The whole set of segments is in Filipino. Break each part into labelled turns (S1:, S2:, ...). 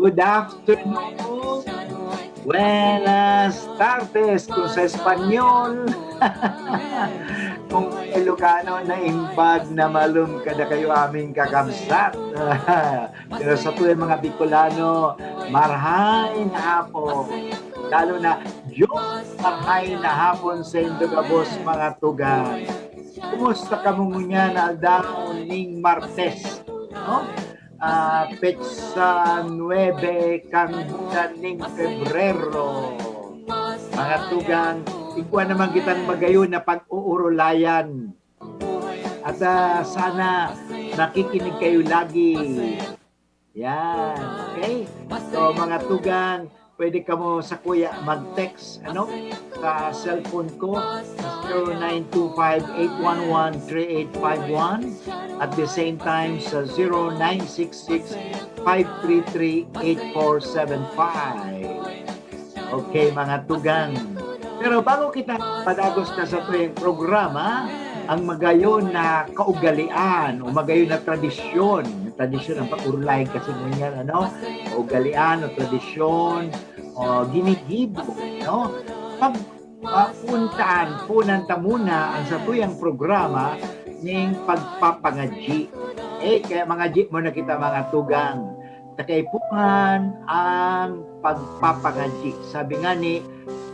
S1: Good afternoon. Buenas tardes kung sa Espanyol. Kung Ilocano na imbag na malum kada kayo aming kakamsat. Pero sa tuwing mga Bicolano, marhay na hapon. Lalo na Diyos marhay na hapon sa Indogabos mga tugang. Kumusta ka mo niya na daw ning Martes? No? Petsa 9 kang bulan ning Pebrero. Mga tugang, ikuha naman kitang magayon na pag-uurulayan. At sana nakikinig kayo lagi. Yan. Okay? So mga tugang, pwede ka mo sa kuya mag-text sa cellphone ko 0925-811-3851 at the same time sa 0966-533-8475. Okay mga tugang. Pero bago kita padagos na sa tuwing programa, ang magayon na kaugalian o magayon na tradisyon ang pag-urulayan kasi ngunyan, kaugalian o tradisyon o ginigibo, pagpuntaan punanta muna ang sa tuyang programa ning pagpapangadji. Kaya mga ji mo na kita mga tugang, takaipungan ang pagpapangadji. Sabi nga ni,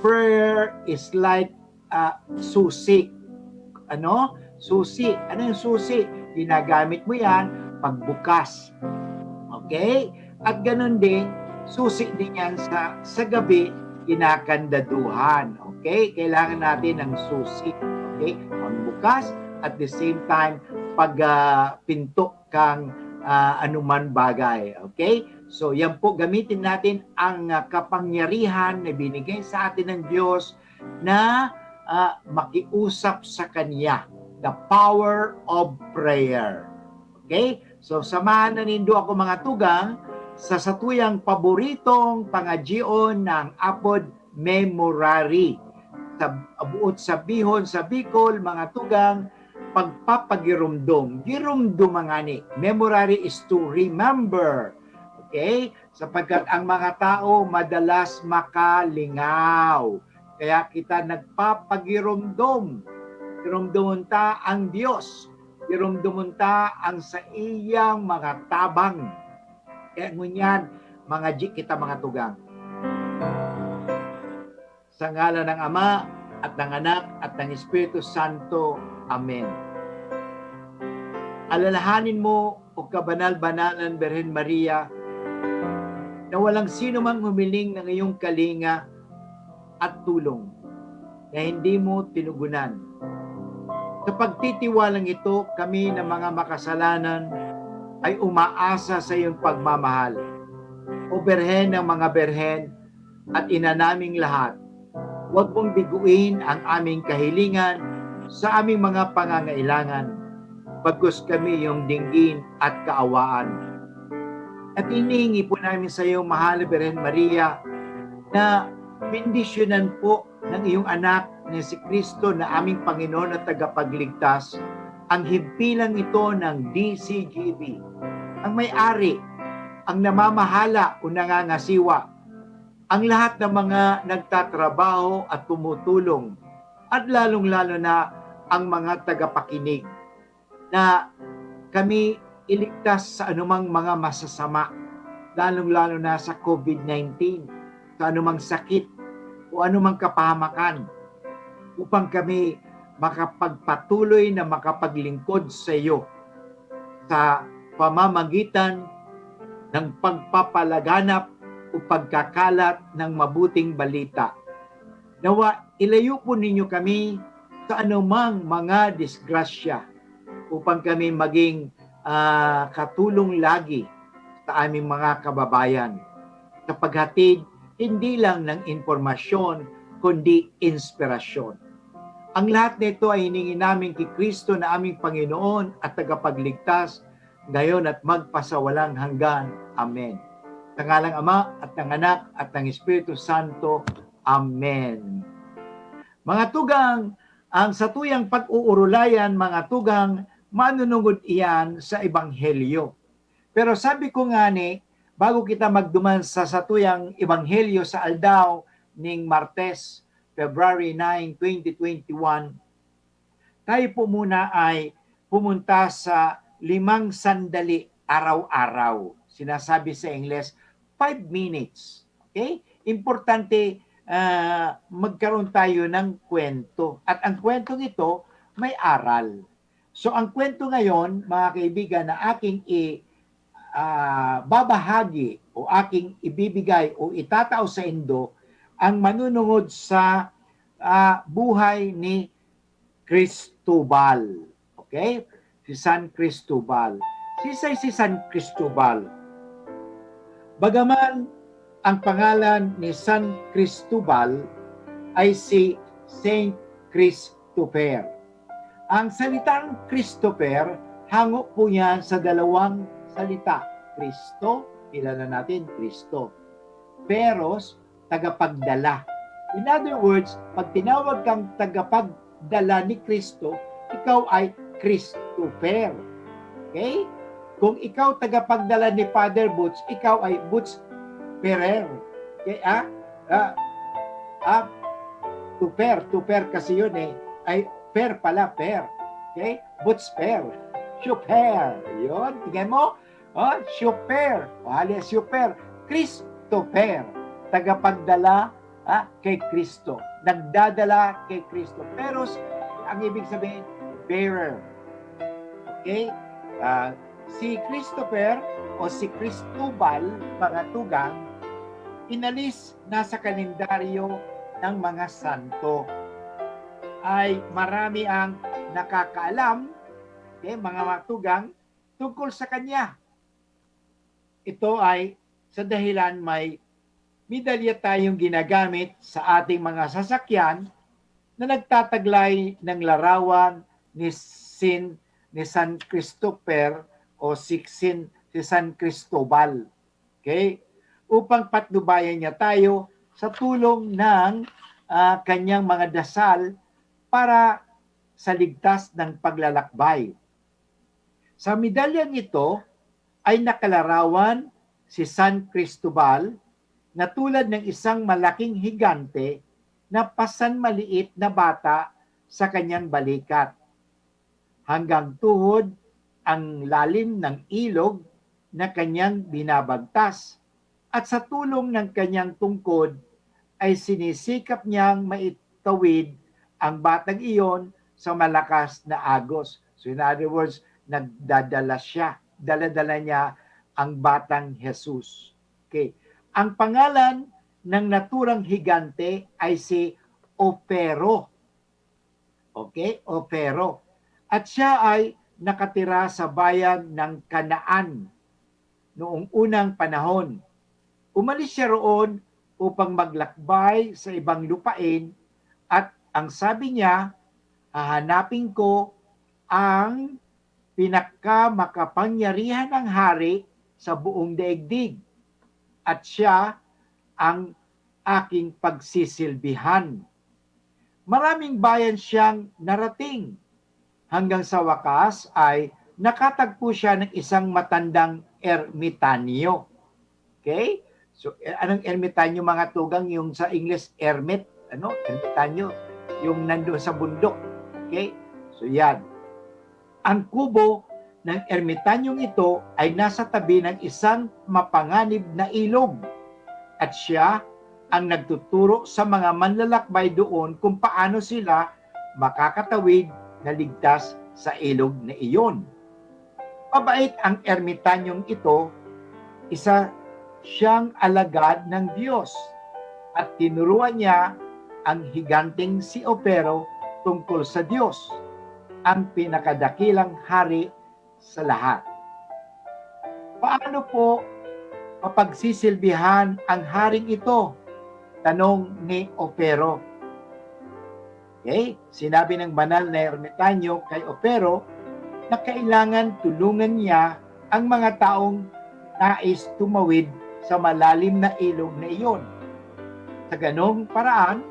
S1: prayer is like susi. Susi. Ano yung susi? Ginagamit mo yan pagbukas. Okay? At ganun din, susi din yan sa gabi, kinakandaduhan. Okay? Kailangan natin ng susi. Okay? Pagbukas, at the same time, pagpinto kang anuman bagay. Okay? So, yan po, gamitin natin ang kapangyarihan na binigay sa atin ng Diyos na makiusap sa Kanya. The power of prayer. Okay? So, samahan na nindo ako mga tugang sa satuyang paboritong pangadjion ng Apod Memorari. Sa buot sa Bihon, sa Bicol, mga tugang, pagpapagirumdum. Girumdum mga ni. Memorari is to remember. Okay? Sapagkat ang mga tao madalas makalingaw. Kaya kita nagpapagirumdum. Girumdumun ta ang Diyos. Girumdumun ta ang sa iyang mga tabang. Kaya ngunyan, mga jik kita mga tugang. Sa ngalan ng Ama at ng Anak at ng Espiritu Santo. Amen. Alalahanin mo, o kabanal-banalan Birhen Maria, na walang sino mang humiling ng iyong kalinga at tulong na hindi mo tinugunan. Sa pagtitiwalang ito, kami na mga makasalanan ay umaasa sa iyong pagmamahal. O Birhen ng mga Birhen at ina naming lahat, huwag mong biguin ang aming kahilingan sa aming mga pangangailangan, bagkus kami iyong dinggin at kaawaan. At inihingi po namin sa iyo, mahal na Birhen Maria, na bendisyonan po ng iyong anak na si Kristo na aming Panginoon at tagapagligtas ang himpilang ito ng DCGB. Ang may-ari, ang namamahala o nangangasiwa, ang lahat ng mga nagtatrabaho at tumutulong, at lalong-lalo na ang mga tagapakinig, na kami iligtas sa anumang mga masasama, lalong-lalo na sa COVID-19, sa anumang sakit o anumang kapahamakan, upang kami makapagpatuloy na makapaglingkod sa iyo sa pamamagitan ng pagpapalaganap o pagkakalat ng mabuting balita. Nawa, ilayo po ninyo kami sa anumang mga disgrasya upang kami maging katulong lagi sa aming mga kababayan sa paghatid hindi lang ng impormasyon kundi inspirasyon. Ang lahat nito ay hiningi namin kay Kristo na aming Panginoon at tagapagligtas ngayon at magpasawalang hanggan. Amen. Sa ngalang Ama at ng Anak at ng Espiritu Santo. Amen. Mga tugang, ang satuyang pag-uurulayan, mga tugang, manunungod iyan sa Ebanghelyo. Pero sabi ko nga ni, bago kita magduman sa satuyang ebanghelyo sa aldaw ning Martes, February 9, 2021, tayo po muna ay pumunta sa 5 sandali araw-araw. Sinasabi sa English, 5 minutes. Okay? Importante magkaroon tayo ng kwento. At ang kwentong ito may aral. So ang kwento ngayon, mga kaibigan, na aking babahagi o aking ibibigay o itatao sa indo, ang manunungod sa buhay ni Cristobal. Okay? Si San Cristobal. Si San Cristobal. Bagaman ang pangalan ni San Cristobal ay si Saint Christopher. Ang salitang Christopher, hango po yan sa dalawang salita. Kristo, kilala natin, Kristo. Peros, tagapagdala. In other words, pag tinawag kang tagapagdala ni Kristo, ikaw ay Christopher. Okay? Kung ikaw tagapagdala ni Father Butch, ikaw ay Butch Perer. Okay? Tuper kasi yun eh. Ay, per pala, per. Okay? Butch Per. Super. Yun, tingnan mo. Oh, super. Wala, super. Christopher. Tagapagdala kay Kristo. Nagdadala kay Kristo. Pero ang ibig sabihin, bearer. Okay? Si Christopher o si Cristobal, mga tugang, inalis na sa kalendaryo ng mga santo. Ay marami ang nakakaalam, okay, mga matugang, tungkol sa kanya. Ito ay sa dahilan may medalya tayong ginagamit sa ating mga sasakyan na nagtataglay ng larawan ni San Christopher o si San Cristobal. Okay? Upang patnubayan niya tayo sa tulong ng kanyang mga dasal para sa ligtas ng paglalakbay. Sa medalyang ito ay nakalarawan si San Cristobal na tulad ng isang malaking higante na pasanmaliit na bata sa kanyang balikat. Hanggang tuhod ang lalim ng ilog na kanyang binabagtas at sa tulong ng kanyang tungkod ay sinisikap niyang maitawid ang batang iyon sa malakas na agos. So in other words, nagdadala siya, dala-dala niya ang batang Jesus. Okay. Ang pangalan ng naturang higante ay si Opero. Okay, Opero. At siya ay nakatira sa bayan ng Kanaan noong unang panahon. Umalis siya roon upang maglakbay sa ibang lupain at ang sabi niya, hahanapin ko ang pinakamakapangyarihan ng hari sa buong daigdig at siya ang aking pagsisilbihan. Maraming bayan siyang narating. Hanggang sa wakas ay nakatagpo siya ng isang matandang ermitanyo. Okay? So, anong ermitanyo mga tugang? Yung sa English, hermit. Ermitanyo. Yung nandoon sa bundok. Okay? So, yan. Ang kubo ng ermitanyong ito ay nasa tabi ng isang mapanganib na ilog. At siya ang nagtuturo sa mga manlalakbay doon kung paano sila makakatawid na ligtas sa ilog na iyon. Mabait ang ermitanyong ito, isa siyang alagad ng Diyos at tinuruan niya ang higanteng si Opero tungkol sa Diyos, ang pinakadakilang hari sa lahat. Paano po mapagsisilbihan ang haring ito? Tanong ni Opero. Okay? Sinabi ng banal na ermitanyo kay Opero na kailangan tulungan niya ang mga taong nais tumawid sa malalim na ilog na iyon. Sa ganong paraan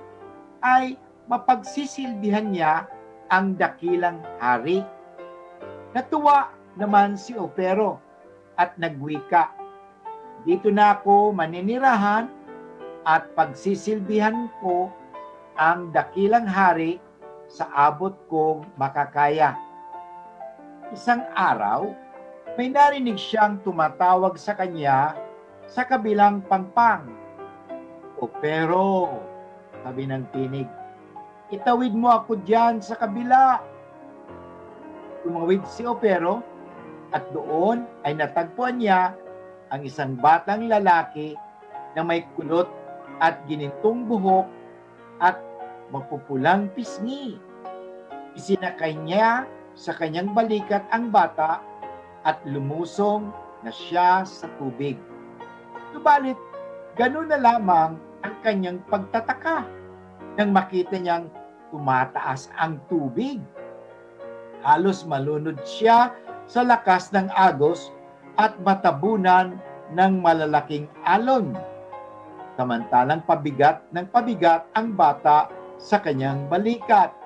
S1: ay mapagsisilbihan niya ang dakilang hari. Natuwa naman si Opero at nagwika, Dito na ako maninirahan at pagsisilbihan ko ang dakilang hari sa abot kong makakaya. Isang araw, may narinig siyang tumatawag sa kanya sa kabilang pangpang. O pero, sabi ng tinig, itawid mo ako diyan sa kabila. Tumawid si Opero at doon ay natagpuan niya ang isang batang lalaki na may kulot at ginintong buhok at mapupulang pisngi. Isinakay niya sa kanyang balikat ang bata at lumusong na siya sa tubig. Subalit, ganun na lamang ang kanyang pagtataka nang makita niyang tumataas ang tubig. Halos malunod siya sa lakas ng agos at matabunan ng malalaking alon. Samantalang pabigat ng pabigat ang bata sa kanyang balikat.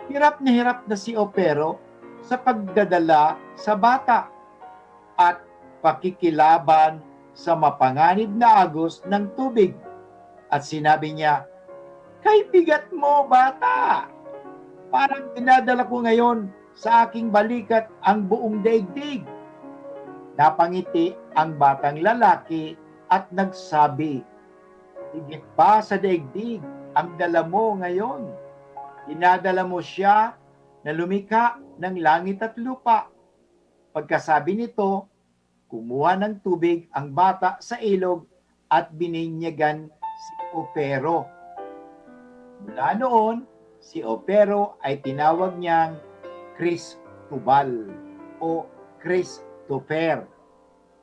S1: Hirap na si Opero sa pagdadala sa bata at pakikilaban sa mapanganib na agos ng tubig. At sinabi niya, "Kay bigat mo, bata! Parang dinadala ko ngayon sa aking balikat ang buong daigdig." Napangiti ang batang lalaki at nagsabi, "Higit pa sa daigdig ang dala mo ngayon. Dinadala mo siya na lumikha ng langit at lupa." Pagkasabi nito, kumuha ng tubig ang bata sa ilog at bininyagan si Opero. Mula noon, si Opero ay tinawag niyang Cristobal o Christopher,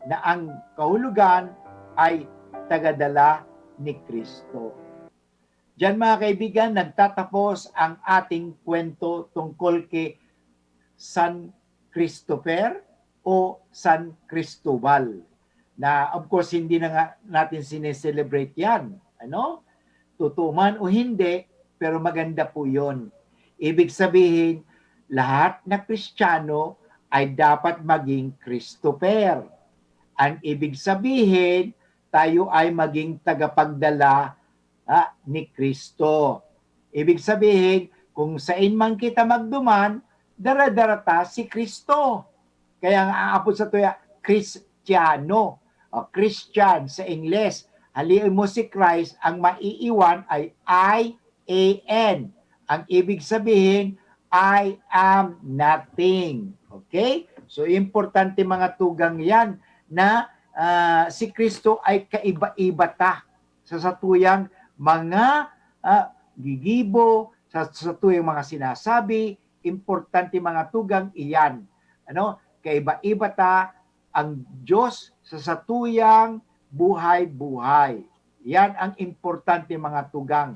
S1: na ang kahulugan ay tagadala ni Kristo. Diyan mga kaibigan, nagtatapos ang ating kwento tungkol kay San Christopher o San Cristobal. Na of course hindi na nga natin sineselebrate yan. Ano? Totoo man o hindi, pero maganda po yun. Ibig sabihin, lahat na Kristiyano ay dapat maging Christopher. Ang ibig sabihin, tayo ay maging tagapagdala ni Kristo. Ibig sabihin, kung saan man kita magduman, daradarata si Kristo. Kaya nga ang apo sa tuya, Kristiyano. Christian sa Ingles. Haliin mo si Christ, ang maiiwan ay I-A-N. Ang ibig sabihin, I am nothing. Okay? So, importante mga tugang yan na si Kristo ay kaiba-iba ta sa satuyang mga gigibo, sa tuyang mga sinasabi, importante mga tugang iyan. Ano? Kaiba-iba ta ang Diyos sa satuyang buhay-buhay. Yan ang importante mga tugang.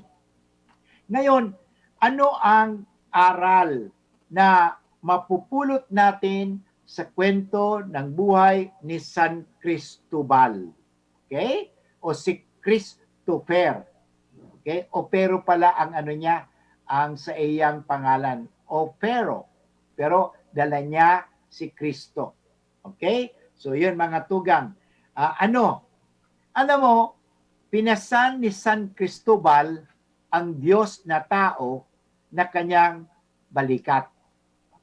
S1: Ngayon, ano ang aral na mapupulot natin sa kwento ng buhay ni San Cristobal? Okay? O si Christopher. Okay? Opero pala ang ano niya, ang sa iyang pangalan. Opero. Pero dala niya si Kristo. Okay? So yun mga tugang. Alam mo, pinasan ni San Cristobal ang Diyos na tao na kanyang balikat.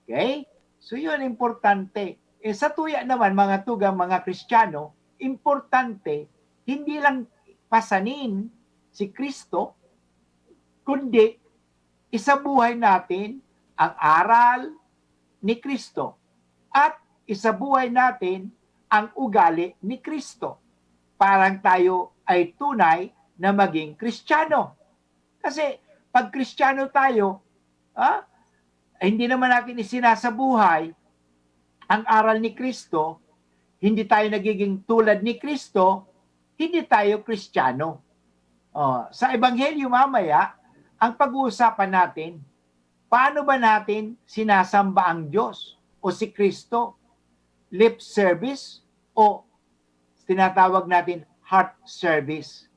S1: Okay? So yun, importante. Sa tuya naman, mga tugang, mga Kristiyano, importante, hindi lang pasanin si Kristo, kundi isabuhay natin ang aral ni Kristo at isabuhay natin ang ugali ni Kristo. Parang tayo ay tunay na maging Kristiyano. Kasi pag Kristiyano tayo, hindi naman natin isinasabuhay ang aral ni Kristo, hindi tayo nagiging tulad ni Kristo, hindi tayo Kristiyano. Sa Ebanghelyo mamaya, ang pag-uusapan natin, paano ba natin sinasamba ang Diyos o si Kristo? Lip service o tinatawag natin heart service?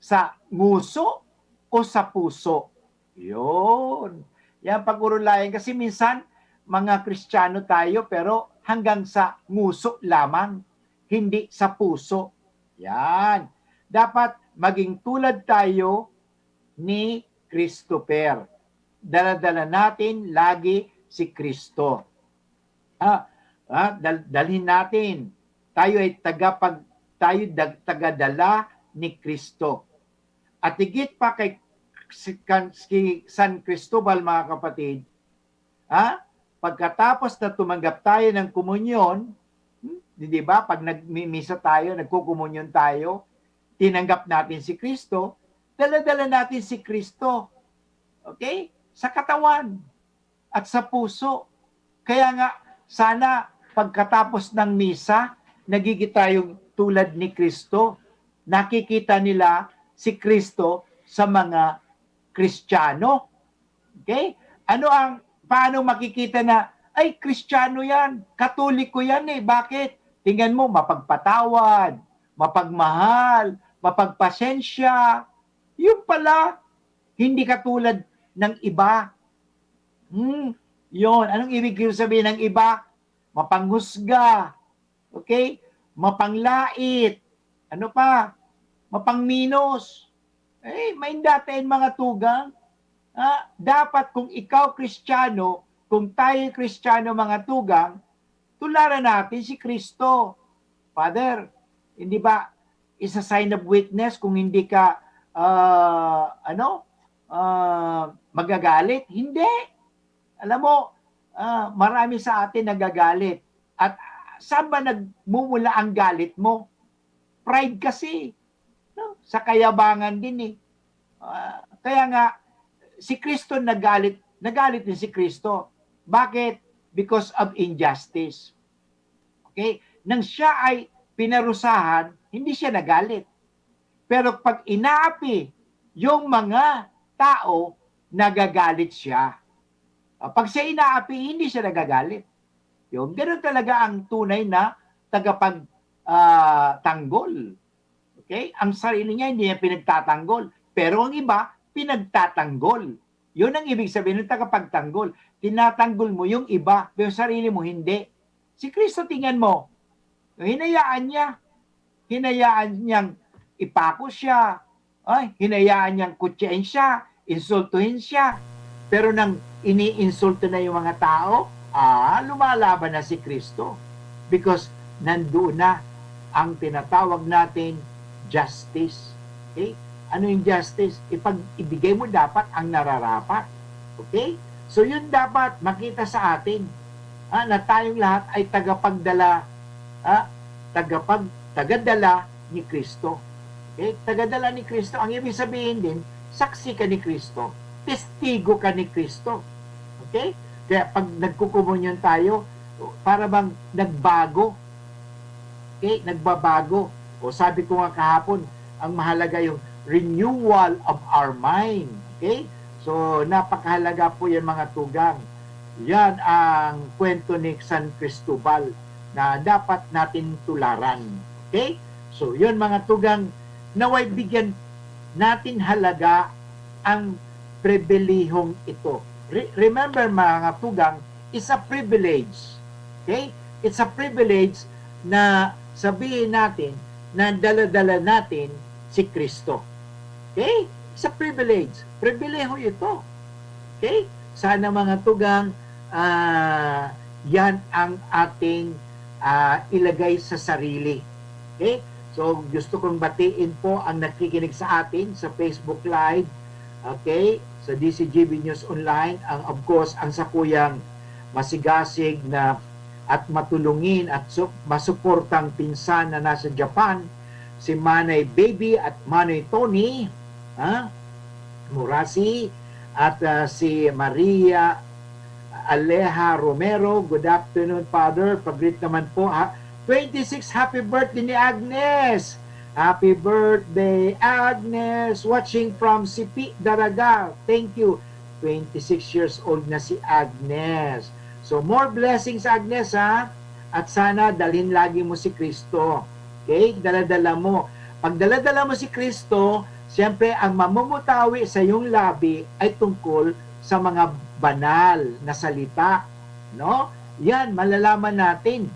S1: Sa nguso o sa puso? Yun. Yan pag-urulayan. Kasi minsan, mga Kristiyano tayo pero hanggang sa nguso lamang, hindi sa puso. Yan. Dapat maging tulad tayo ni Christopher. Dala-dala natin lagi si Kristo. Dalhin natin. Tayo ay tagadala ni Kristo. At higit pa kay San Cristobal, mga kapatid, pagkatapos na tumanggap tayo ng komunyon, di ba? Pag nagmimisa tayo, nagkukumunyon tayo, tinanggap natin si Kristo, dala-dala natin si Kristo. Okay? Sa katawan at sa puso. Kaya nga, sana pagkatapos ng misa, nagiging tayong tulad ni Kristo. Nakikita nila si Kristo sa mga Kristiyano. Okay? Paano makikita na, ay, Kristiyano yan, Katoliko yan eh. Bakit? Tingnan mo, mapagpatawad, mapagmahal, mapagpasensya. Yung pala, hindi katulad ng iba. Yun. Anong ibig sabihin ng iba? Mapanghusga. Okay? Mapanglait. Ano pa? Mapangminos. May datain mga tugang. Dapat kung ikaw Kristiyano, kung tayo Kristiyano mga tugang, tularan natin si Kristo. Father, hindi ba is a sign of witness kung hindi ka magagalit? Hindi. Alam mo, marami sa atin nagagalit. At saan ba nagmumula ang galit mo? Pride kasi. No? Sa kayabangan din eh. Kaya nga, si Kristo nagalit din si Kristo. Bakit? Because of injustice. Okay? Nang siya ay pinarusahan, hindi siya nagalit. Pero pag inaapi yung mga tao, nagagalit siya. Pag siya inaapi, hindi siya nagagalit. Yung ganoon talaga ang tunay na tagapagtanggol. Okay? Ang sarili niya hindi niya pinagtatanggol. Pero ang iba, pinagtatanggol. Yun ang ibig sabihin ng tagapagtanggol. Tinatanggol mo yung iba, pero sarili mo hindi. Si Kristo, tingnan mo, hinayaan niya. Hinayaan niyang ipako siya. Hinayaan niyang kutsain siya, insultuhin siya. Pero nang iniinsulto na yung mga tao, lumalaban na si Kristo. Because nandoon na ang tinatawag natin justice. Okay? Ano yung justice? Ibigay mo dapat ang nararapat. Okay? So yun dapat makita sa atin na tayong lahat ay tagadala ni Kristo. Okay? Tagadala ni Kristo. Ang ibig sabihin din, saksi ka ni Kristo. Testigo ka ni Kristo. Okay? Kaya pag nagkukumunyon tayo, para bang nagbago. Okay? Nagbabago. O sabi ko nga kahapon, ang mahalaga yung renewal of our mind. Okay? So, napakahalaga po yan mga tugang. Yan ang kwento ni San Cristobal na dapat natin tularan. Okay? So, yun mga tugang, naway bigyan natin halaga ang pribilehong ito. Remember mga tugang, it's a privilege. Okay? It's a privilege na sabihin natin na dala-dala natin si Kristo. Okay? It's a privilege. Pribileho ito. Okay? Sana mga tugang, yan ang ating ilagay sa sarili. Okay? So, gusto kong batiin po ang nakikinig sa atin sa Facebook Live. Okay? Sa DCGB News Online. Of course, ang sakuyang masigasig na at matulungin at masuportang pinsan na nasa Japan, si Manay Baby at Manay Tony, Murasi, at si Maria Aleja Romero. Good afternoon, Father. Pag-greet naman po. 26, happy birthday ni Agnes. Happy birthday, Agnes. Watching from Sipi, Daraga. Thank you. 26 years old na si Agnes. So, more blessings, Agnes, ha? At sana dalhin lagi mo si Kristo. Okay? Dala-dala mo. Pag dala-dala mo si Kristo, siyempre, ang mamumutawi sa iyong labi ay tungkol sa mga banal na salita. No? Yan, malalaman natin.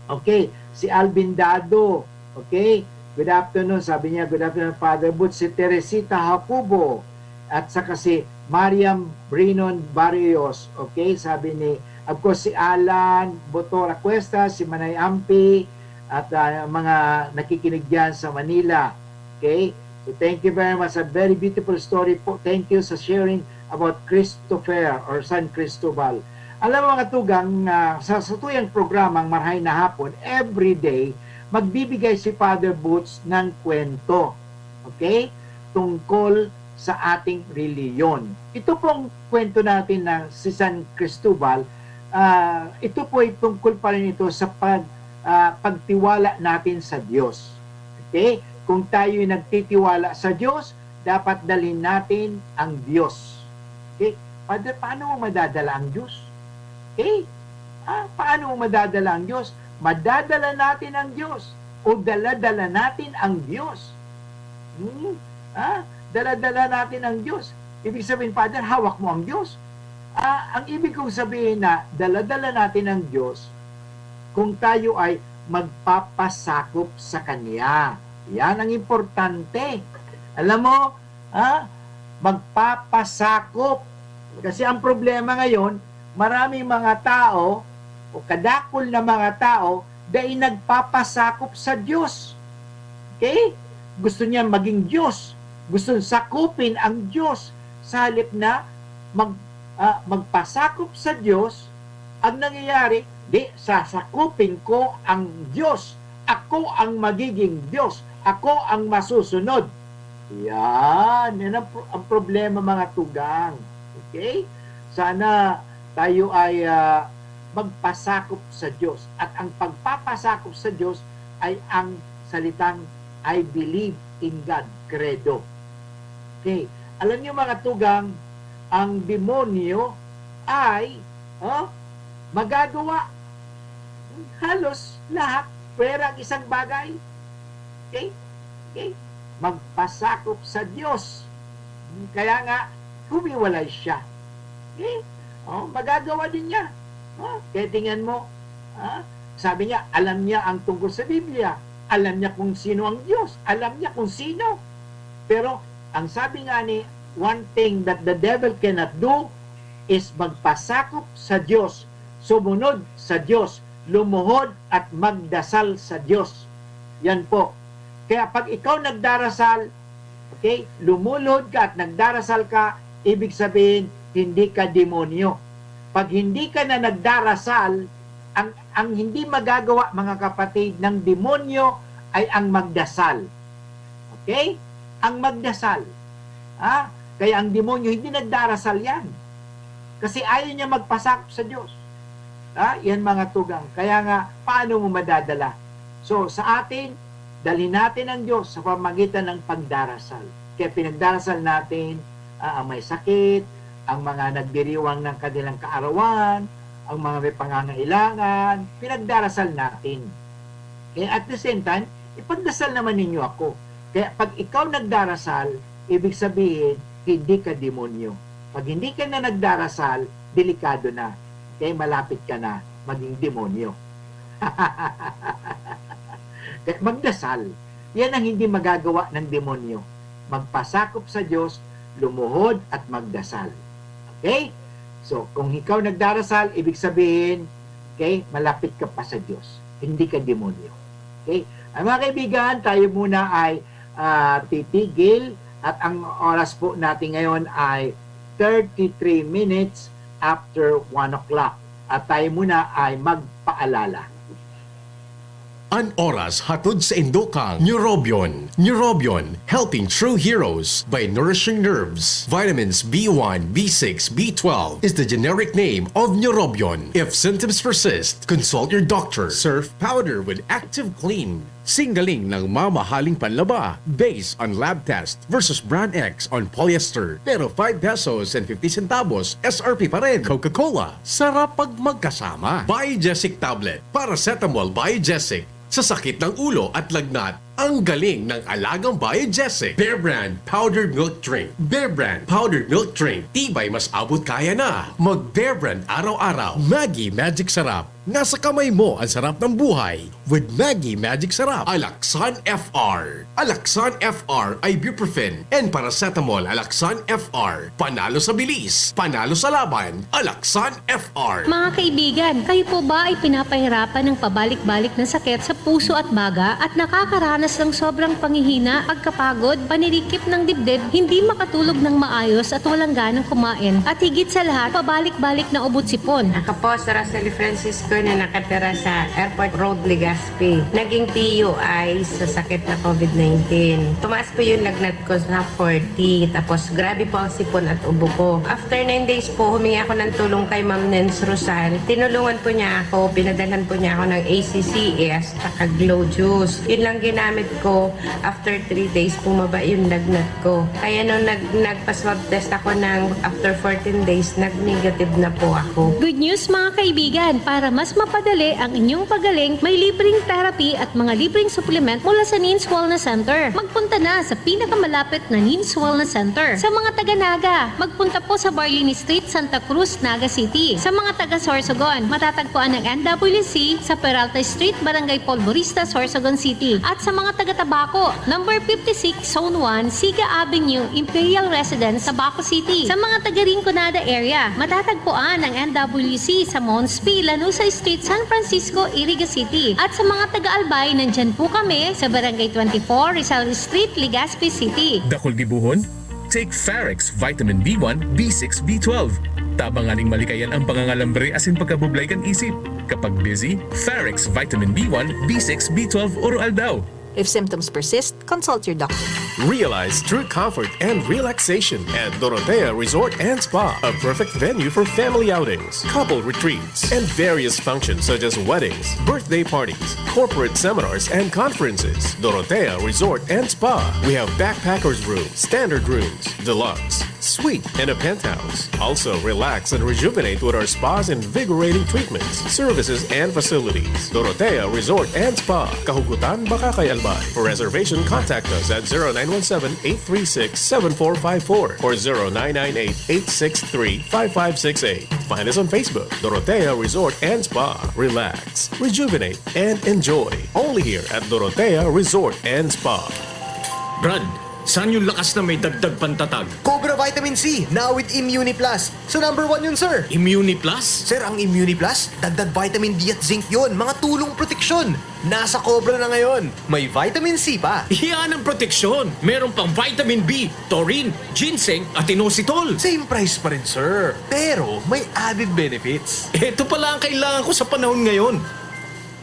S1: Okay? Si Alvin Dado. Okay? Good afternoon, sabi niya, good afternoon, Father Boots. Si Teresita Jacobo at saka si Mariam Brinon Barrios. Okay, sabi ni, of course, si Alan Botora Cuesta, si Manay Ampi, at mga nakikinig dyan sa Manila. Okay, so thank you very much. A very beautiful story po. Thank you sa sharing about Christopher or San Cristobal. Alam mo mga tugang, sa tuyang programang Marhay na Hapon, every day, magbibigay si Father Boots ng kwento. Okay? Tungkol sa ating reliyon. Ito pong kwento natin na si San Cristobal, ito po ay tungkol pa rin ito sa pagtiwala natin sa Diyos. Okay? Kung tayo nagtitiwala sa Diyos, dapat dalhin natin ang Diyos. Okay? Padre, paano mo madadala ang Diyos? Okay? Paano mo madadala ang Diyos? Madadala natin ang Diyos o dala-dala natin ang Diyos. Dala-dala natin ang Diyos. Ibig sabihin, Father, hawak mo ang Diyos. Ang ibig kong sabihin na dala-dala natin ang Diyos kung tayo ay magpapasakop sa Kanya. Yan ang importante. Alam mo, magpapasakop. Kasi ang problema ngayon, maraming mga tao o kadakol na mga tao dahil nagpapasakop sa Diyos. Okay? Gusto niya maging Diyos. Gusto sakupin ang Diyos sa halip na magpasakop sa Diyos. Ang nangyayari, sasakupin ko ang Diyos. Ako ang magiging Diyos. Ako ang masusunod. Yan ang problema mga tugang. Okay? Sana tayo ay magpasakop sa Diyos. At ang pagpapasakop sa Diyos ay ang salitang I believe in God, credo. Okay. Alam niyo mga tugang, ang demonyo ay magagawa halos lahat pera ang isang bagay. Okay? Okay? Magpasakop sa Diyos. Kaya nga, humiwalay siya. Okay? Magagawa din niya. Kaya tingnan mo, sabi niya, alam niya ang tungkol sa Biblia. Alam niya kung sino ang Diyos. Alam niya kung sino. Pero, ang sabi nga ni, one thing that the devil cannot do is magpasakop sa Diyos, sumunod sa Diyos, lumuhod at magdasal sa Diyos. Yan po. Kaya pag ikaw nagdarasal, okay, lumulod ka at nagdarasal ka, ibig sabihin, hindi ka demonyo. Pag hindi ka na nagdarasal, ang hindi magagawa, mga kapatid, ng demonyo ay ang magdasal. Okay? Ang magdasal. Kaya ang demonyo hindi nagdarasal yan. Kasi ayaw niya magpasakop sa Diyos. Yan mga tugang. Kaya nga, paano mo madadala? So, sa atin, dalhin natin ang Diyos sa pamagitan ng pagdarasal. Kaya pinagdarasal natin ang may sakit, ang mga nagdiriwang ng kanilang kaarawan, ang mga may pangangailangan, pinagdarasal natin. Kaya at the same time, ipagdasal naman ninyo ako. Kaya pag ikaw nagdarasal, ibig sabihin, hindi ka demonyo. Pag hindi ka na nagdarasal, delikado na. Kaya malapit ka na maging demonyo. Kaya magdasal. Yan ang hindi magagawa ng demonyo. Magpasakop sa Diyos, lumuhod at magdasal. Okay? So, kung ikaw nagdarasal, ibig sabihin, okay, malapit ka pa sa Diyos. Hindi ka demonyo. Okay? Mga kaibigan, tayo muna ay titigil at ang oras po natin ngayon ay 33 minutes after 1 o'clock. At tayo muna ay magpaalala.
S2: An oras hatod sa Indokang Neurobion. Neurobion, helping true heroes by nourishing nerves. Vitamins B1, B6, B12 is the generic name of Neurobion. If symptoms persist, consult your doctor. Surf powder with active clean. Singaling ng mamahaling panlaba based on lab test versus brand X on polyester. Pero 5 pesos and 50 centavos SRP pa rin. Coca-Cola, sarap pag magkasama. Biogesic tablet, paracetamol Biogesic. Sa sakit ng ulo at lagnat, Ang galing ng alagang Biogesic. Bear Brand Powdered Milk Drink. Bear Brand Powdered Milk Drink. Tibay mas abot kaya na. Mag Bear Brand araw-araw. Maggie Magic Sarap. Nasa kamay mo ang sarap ng buhay with Maggie Magic Sarap. Alaxan FR. Alaxan FR Ibuprofen and Paracetamol Alaxan FR. Panalo sa bilis, panalo sa laban. Alaxan FR.
S3: Mga kaibigan, kayo po ba ay pinapahirapan ng pabalik-balik na sakit sa puso at baga at nakakaranas ng sobrang panghihina, pagkapagod, panirikip ng dibdib, hindi makatulog ng maayos at walang ganang kumain, at higit sa lahat, pabalik-balik na ubot sipon?
S4: Ako po, si Rosely Francisco na nakatira sa Airport Road, Legazpi. Naging PUI sa sakit na COVID-19. Tumaas po yung lagnat ko sa 40. Tapos grabe po ang sipon at ubo ko. After 9 days po, humingi ako ng tulong kay Ma'am Nens Rosal. Tinulungan po niya ako, pinadalhan po niya ako ng ACCS at Glow Juice. Yun lang ginamit ko. After 3 days, bumaba yung lagnat ko. Kaya nung nagpa-swab test ako ng after 14 days, nag-negative na po ako.
S3: Good news mga kaibigan, para mas mapadali ang inyong pagaling, may libreng therapy at mga libreng supplement mula sa NINS Wellness Center. Magpunta na sa pinakamalapit na NINS Wellness Center. Sa mga taga-Naga, magpunta po sa Barlini Street, Santa Cruz, Naga City. Sa mga taga-Sorsogon, matatagpuan ng NWC sa Peralta Street, Barangay Polvorista, Sorsogon City. At sa mga taga-Tabaco, number 56, Zone 1, Siga Avenue, Imperial Residence, Tabaco City. Sa mga taga-Rinconada area, matatagpuan ang NWC sa Mons P, Lanusa Street, San Francisco, Iriga City. At sa mga taga-Albay, nandyan po kami sa Barangay 24, Rizal Street, Legazpi City.
S5: Dakol gibuhon? Take Farex Vitamin B1, B6, B12. Tabanganing malikayan ang pangangalambre asin pagkabublay kan isip. Kapag busy, Farex Vitamin B1, B6, B12 oral daw.
S6: If symptoms persist, consult your doctor.
S2: Realize true comfort and relaxation at Dorotea Resort and Spa, a perfect venue for family outings, couple retreats, and various functions such as weddings, birthday parties, corporate seminars, and conferences. Dorotea Resort and Spa. We have backpackers rooms, standard rooms, deluxe, suite, and a penthouse. Also, relax and rejuvenate with our spas and invigorating treatments, services, and facilities. Dorotea Resort and Spa, Kahugutan, Bakakay, Albay. For reservation, contact us at 0917-836-7454 or 0998-863-5568. Find us on Facebook, Dorotea Resort and Spa. Relax, rejuvenate, and enjoy. Only here at Dorotea Resort and Spa.
S7: Brad, saan yung lakas na may dagdag pantatag?
S8: Cobra Vitamin C, now with Immuni Plus. So number 1 yun, sir.
S7: Immuni Plus?
S8: Sir, ang Immuni Plus, dagdag vitamin D at zinc yun. Mga tulong proteksyon. Nasa Cobra na ngayon. May vitamin C pa.
S7: Yan ang proteksyon. Meron pang vitamin B, taurine, ginseng at inositol.
S8: Same price pa rin, sir. Pero may added benefits.
S7: Ito pala ang kailangan ko sa panahon ngayon.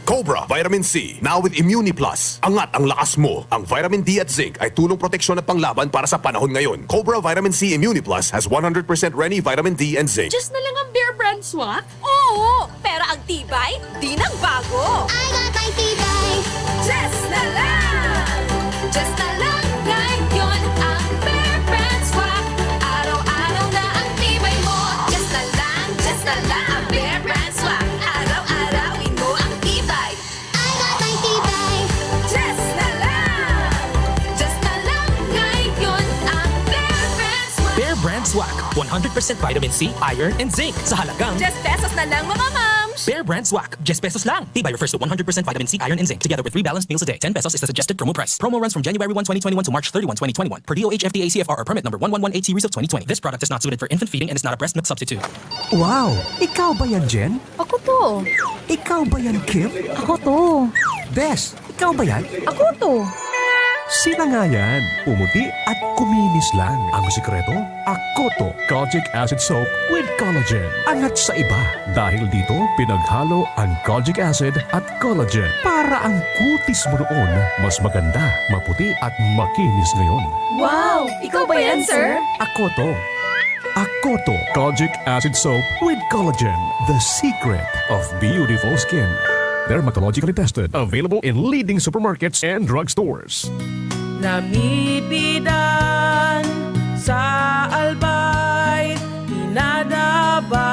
S9: Cobra Vitamin C, now with Immuni Plus. Angat ang lakas mo. Ang vitamin D at zinc ay tulong proteksyon at panglaban para sa panahon ngayon. Cobra Vitamin C Immuni Plus has 100% Reni vitamin D and zinc.
S10: Just na lang ang Bear Brand swak? Oo, pero ang tibay, di nang bago. I got my tibay. Just na lang. Just na lang ngayon ang Bear Brand swak. Araw-araw na ang tibay mo. Just na lang ang Bear Brand swak. Araw-arawin mo ang tibay. I got my tibay. Just na lang ngayon ang Bear Brand swak.
S11: Bear Brand Swak, 100% vitamin C, iron, and zinc sa halagang
S10: Just pesos na lang mga moms.
S11: Bear Brand Swak. Just pesos lang. Tibay refers to 100% vitamin C, iron, and zinc together with 3 balanced meals a day. 10 pesos is the suggested promo price. Promo runs from January 1, 2021 to March 31, 2021 per DOH FDA CFR or permit number 1118 series of 2020. This product is not suited for infant feeding and is not a breast milk substitute.
S12: Wow! Ikaw ba yan, Jen?
S10: Ako to.
S12: Ikaw ba yan, Kim?
S10: Ako to.
S12: Bes, ikaw ba yan?
S10: Ako to.
S12: Sila nga yan. Pumuti at kuminis lang. Ang sikreto, Akoto Kojic Acid Soap with Collagen. Angat sa iba. Dahil dito, pinaghalo ang Kojic Acid at Collagen para ang kutis mo noon mas maganda, maputi at makinis ngayon.
S10: Wow! Ikaw ba yan, sir?
S12: Akoto. Akoto Kojic Acid Soap with Collagen. The secret of beautiful skin. Dermatologically tested. Available in leading supermarkets and drugstores.
S13: Namipidan sa albay, pinadaba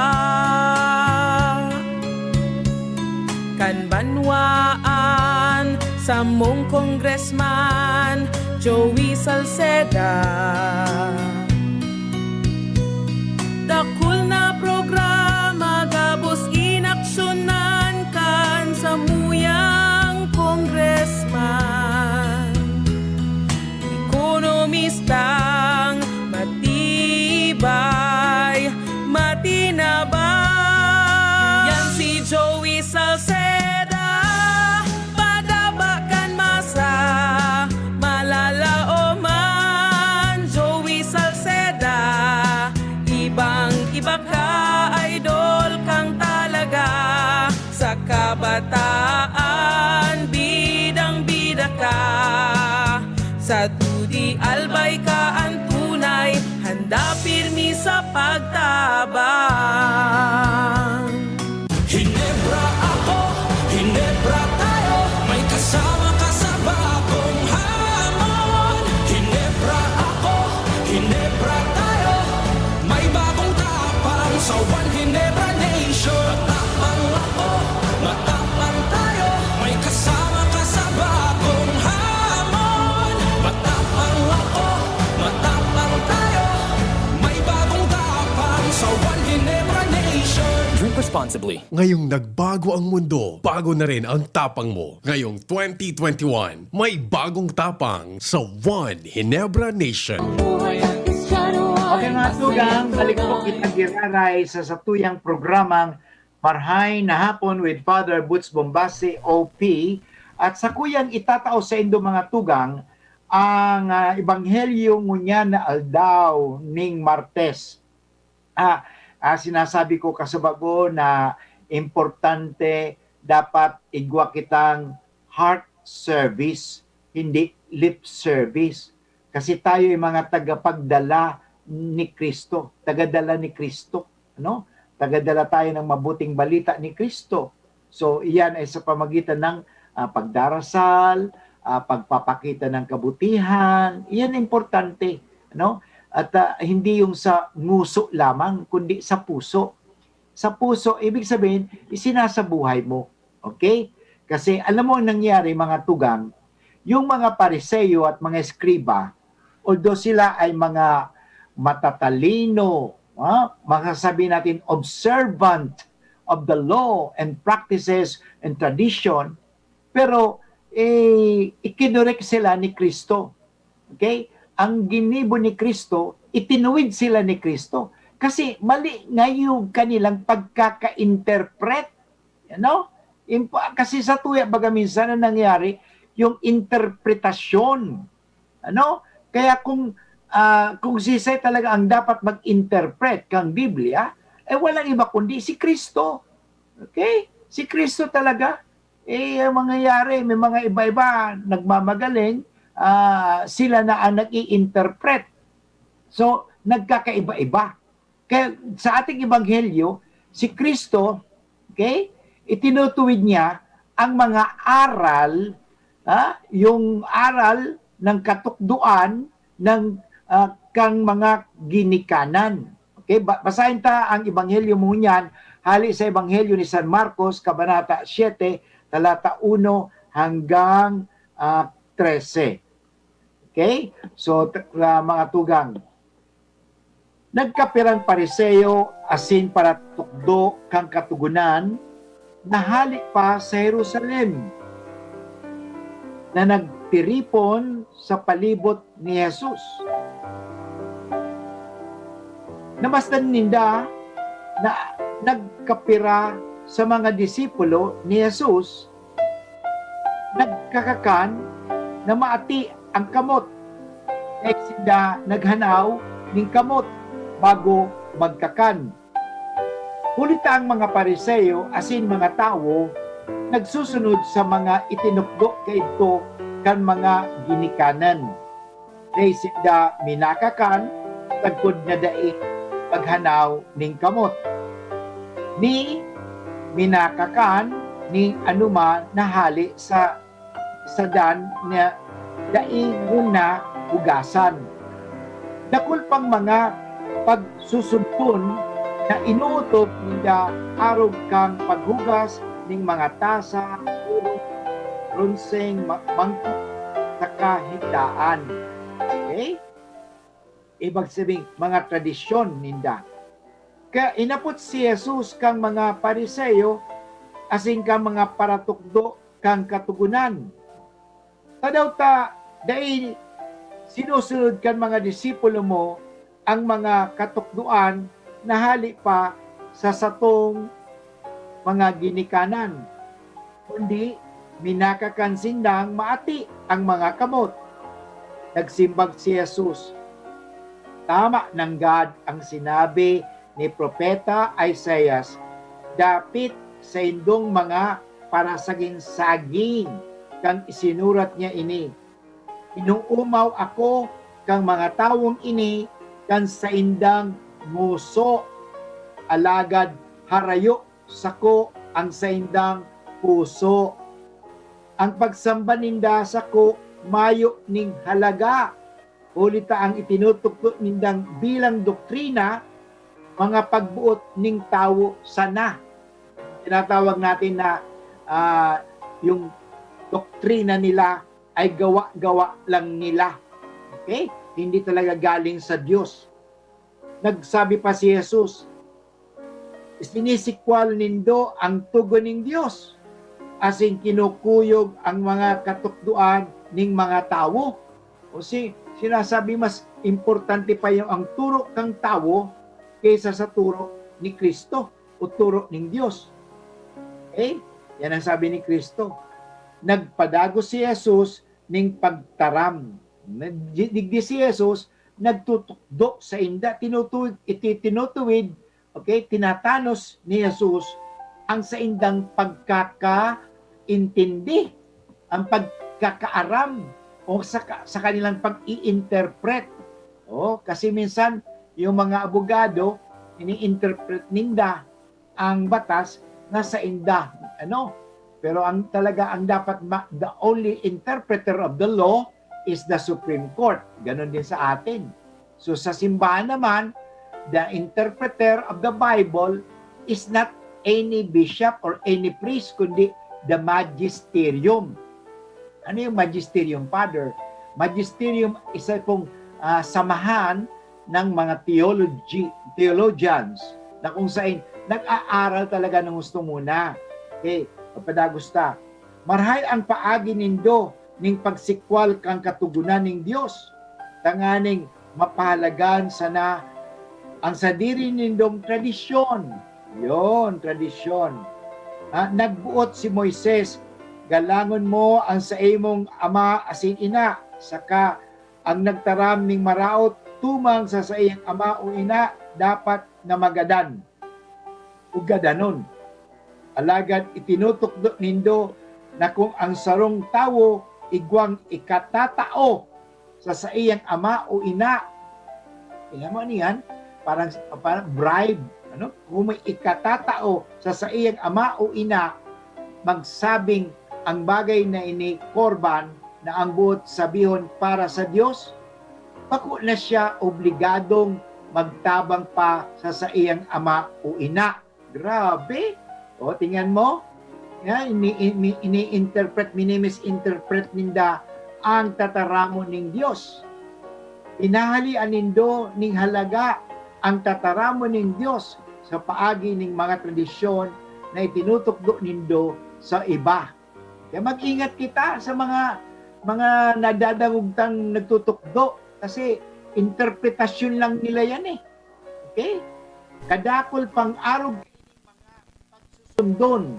S13: kan banwaan sa among Congressman Joey Salceda. Dakul na programa gabos inaksyonan kan sa muyang congressman. Ekonomistang matibay, matinabay. Yan si Joey Salceda, padabakan masa, malala o man. Joey Salceda, ibang-iba ka, idol kang talaga. Sa kabataan, bidang-bida ka. Sa tudi albay ka ang tunay, handa pirmi sa pagtabang.
S11: Hinebra ako, Hinebra tayo, may kasama ka sa bagong hamon. Hinebra ako, Hinebra tayo, may bagong tapang sa One Hinebra Nation. Matapang ako, matapang tayo, may kasama ka sa bagong hamon. Matapang ako, matapang tayo, may bagong tapang sa One Hinebra Nation.
S2: Drink responsibly. Ngayong nagbago ang mundo, bago na rin ang tapang mo. Ngayong 2021, may bagong tapang sa One Hinebra Nation.
S1: Okay mga tugang, balik po kitang giraray sa satuyang programang Marhay na Hapon with Father Butz Bombase, OP. At sa kuyang itatao sa indo mga tugang, ang Ebanghelyo ngunya na aldaw ning Martes. Sinasabi ko kasabago na importante dapat igwa kitang heart service, hindi lip service. Kasi tayo ay mga tagapagdala ni Kristo, tagadala ni Kristo, ano? Tagadala tayo ng mabuting balita ni Kristo. So iyan ay sa pamagitan ng pagdarasal, pagpapakita ng kabutihan. Iyan importante, ano? At hindi yung sa nguso lamang, kundi sa puso. Sa puso, ibig sabihin, isinasabuhay mo. Okay? Kasi alam mo ang nangyari mga tugang, yung mga Pariseo at mga Eskriba, although sila ay mga matatalino, makasabi natin observant of the law and practices and tradition, pero ikinurek sila ni Kristo. Okay? Ang ginibo ni Kristo, itinuwid sila ni Kristo. Kasi mali ngayon kanilang pagkaka-interpret. Kasi sa tuya, baga minsan na nangyari, yung interpretasyon. Kaya kung sisay talaga ang dapat mag-interpret kang Biblia, walang iba kundi si Kristo. Okay? Si Kristo talaga. Ang mangyayari, may mga iba-iba nagmamagaling, sila na ang nag-i-interpret. So, nagkakaiba-iba. Kaya sa ating Ebanghelyo, si Kristo, okay, itinutuwid niya ang mga aral, yung aral ng katukduan ng kang mga ginikanan. Okay, basahin ta ang Ebanghelyo mo niyan, hali sa Ebanghelyo ni San Marcos, Kabanata 7, talata 1 hanggang 13. Okay? So, mga tugang, nagkapirang Pariseo asin para tukdo kang katugunan, nahalik pa sa Jerusalem, na nagtiripon sa palibot ni Jesus. Namasdan ninda na nagkapira sa mga disipulo ni Jesus, nagkakakan na maati ang kamot. Kaya sila naghanaw ng kamot bago magkakan. Hulita ang mga Pariseo asin mga tao nagsusunod sa mga itinukdo kaito kan mga ginikanan. Kaya sila minakakan tagkod na daig paghanaw ng kamot. Ni minakakan ning anuman nahali sa dan na daingon na hugasan. Dakul pang mga pagsusumpon na inuutot nila arog kang paghugas ning mga tasa, runseng, mangkok sa kahigdaan. Okay? Ibig sabihin, mga tradisyon ninda. Kaya inapot si Jesus kang mga Pariseyo, asing kang mga paratukdo kang katugunan. Tadaw ta, dahil sinusunod kan mga disipulo mo ang mga katukduan na hali pa sa satong mga ginikanan. Kundi, minakakansindang maati ang mga kamot. Nagsimbag si Jesus. Tama ng God ang sinabi ni Propeta Isaiah, dapit sa indong mga parasaging-saging kang isinurat niya ini. Inuumaw ako kang mga tawong ini kan sa indang nguso. Alagad harayo sako ang sa indang puso. Ang pagsamba ninda sako mayo ning halaga. Ulita ang itinutugtog nindang bilang doktrina, mga pagbuot ning tawo sana. Tinatawag natin na yung doktrina nila ay gawa-gawa lang nila. Okay? Hindi talaga galing sa Diyos. Nagsabi pa si Jesus, sinisikwal nindo ang tugon ng Diyos, asing kinukuyog ang mga katukduan ng mga tao. O sinasabi mas importante pa yung ang turo kang tao kaysa sa turo ni Kristo o turo ng Diyos. Okay? Yan ang sabi ni Kristo. Nagpadago si Jesus ning pagtaram. Digdi si Jesus nagtutukdo sa inda, tinutuwid, okay, tinatanos ni Jesus ang sa indang pagkakaintindi, ang pagkakaaram o sa kanilang pag-i-interpret. Kasi minsan yung mga abogado ini-interpret ninda ang batas na sa inda. Pero ang dapat the only interpreter of the law is the Supreme Court. Ganon din sa atin. So sa simbahan naman, the interpreter of the Bible is not any bishop or any priest, kundi the magisterium. Ano yung magisterium, Father? Magisterium isa pong samahan ng mga theologians na kung saan nag-aaral talaga ng gusto muna. Okay, kapadagusta. Marhay ang paagi nindo ning pagsikwal kang katugunan ng Dios. Tanganing mapahalagan sana ang sadiri nindong tradisyon. Yon, tradisyon. Nagbuot si Moises, galangon mo ang sa imong ama asin ina, saka ang nagtaram ning maraot tumang sa iyang ama o ina dapat na magadan. Ugadanon. Alagad itinutukdo nindo na kung ang sarong tawo igwang ikatatao sa iyang ama o ina. Tingnan mo niyan, parang bribe. Kung may ikatatao sa iyang ama o ina, magsabing ang bagay na ini korban na ang buot sabihon para sa Diyos, pako na siya obligadong magtabang pa sa iyang ama o ina. Grabe! Tingnan mo, minimisinterpret ninda ang tataramon ng Diyos. Inahalian nindo ning halaga ang tataramon ng Diyos sa paagi ng mga tradisyon na itinutukdo nindo sa iba. Kaya mag-ingat kita sa mga nadadagugtang nagtutukdo kasi interpretasyon lang nila yan eh. Okay? Kadakol pang arog mga pagsusundon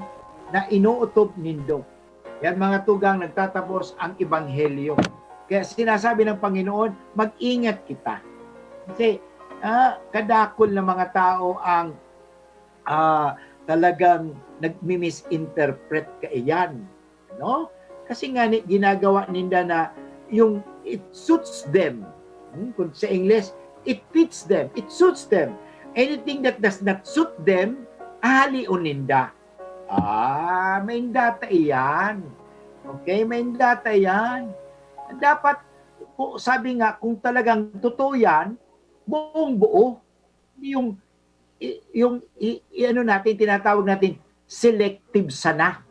S1: na inuutob nindo. Yan mga tugang nagtatapos ang Ebanghelyo. Kaya sinasabi ng Panginoon, mag-ingat kita. Kasi kadakol na mga tao ang talagang nagmi-misinterpret kaiyan. Kasi nga ginagawa ninda na yung it suits them. Kung sa English, it fits them, it suits them. Anything that does not suit them, ahaliun ninda. May data iyan. Okay, may data yan. Dapat, sabi nga, kung talagang totoo yan, buong buo. Yung natin, tinatawag natin, selective sana.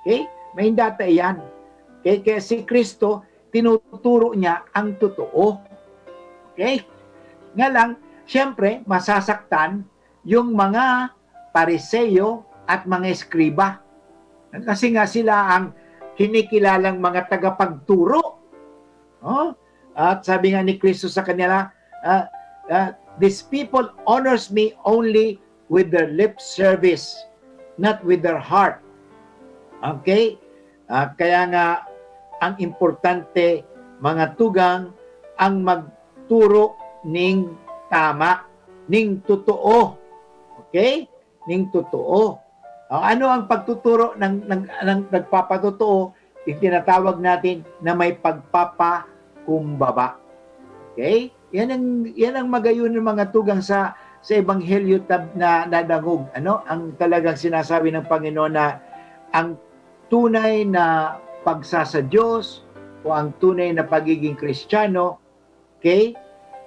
S1: Okay? May data yan. Okay? Kaya si Kristo, tinuturo niya ang totoo. Okay? Nga lang, siyempre, masasaktan yung mga Pariseo at mga eskriba. Kasi nga sila ang kinikilalang mga tagapagturo. Oh? At sabi nga ni Kristo sa kanila, these people honors me only with their lip service, not with their heart. Okay? Kaya nga, ang importante, mga tugang, ang magturo ning tama, ning totoo. Okay? Ning totoo. Ano ang pagtuturo ng nagpapatotoo? Yung tinatawag natin na may pagpapakumbaba. Okay? Yan ang magayon ng mga tugang sa ebanghelyo na nadangog. Ano? Ang talagang sinasabi ng Panginoon na ang tunay na pagsasa Diyos o ang tunay na pagiging Kristiyano, okay,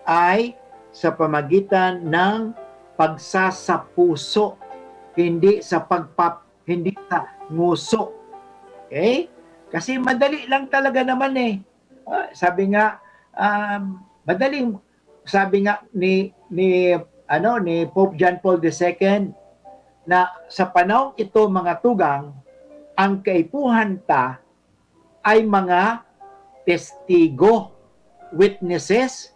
S1: ay sa pamagitan ng pagsasapuso, hindi sa hindi sa nguso. Okay? Kasi madali lang talaga naman eh. Sabi nga madaling, sabi nga ni Pope John Paul II na sa panahon ito, mga tugang, ang kaipuhan ta ay mga testigo, witnesses.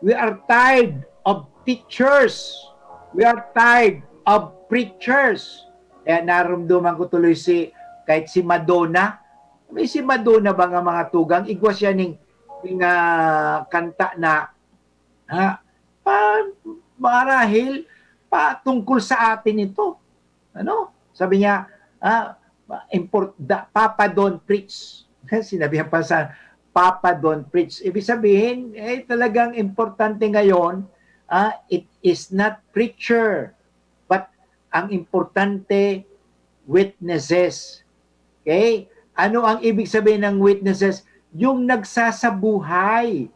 S1: We are tired of teachers. We are tired of preachers. Kaya naramdaman ko tuloy kahit si Madonna. May si Madonna ba nga mga tugang? Igwa siya ning kanta na marahil tungkol sa atin ito. Ano? Sabi niya, Papa don't preach. Sinabihan pa sa Papa don't preach. Ibig sabihin, talagang importante ngayon, it is not preacher, but ang importante, witnesses. Okay? Ano ang ibig sabihin ng witnesses? Yung nagsasabuhay.